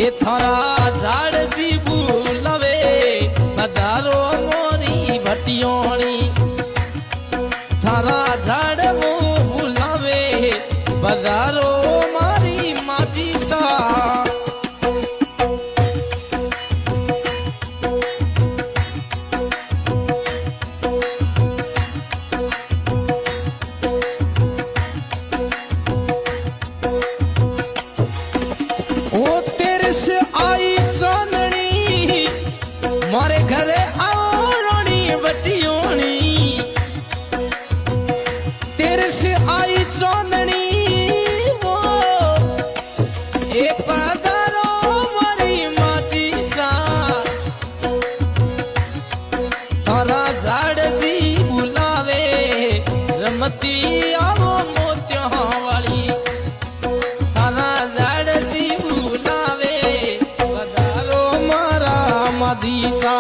એ થારા ઝાડજી બોલાવે પધારો મોરી ભટિયોણી થારા ઝાડ બોલાવે પધારો મારી માજી સા आई चांदनी मारे घरे आवड़ी बटियोनी तेरे से आई चांदनी वो ए पधारो मारी माची सा तारा झाड़जी बुलावे रमती आवो मोतिया वाली तारा झाड़जी माजी सा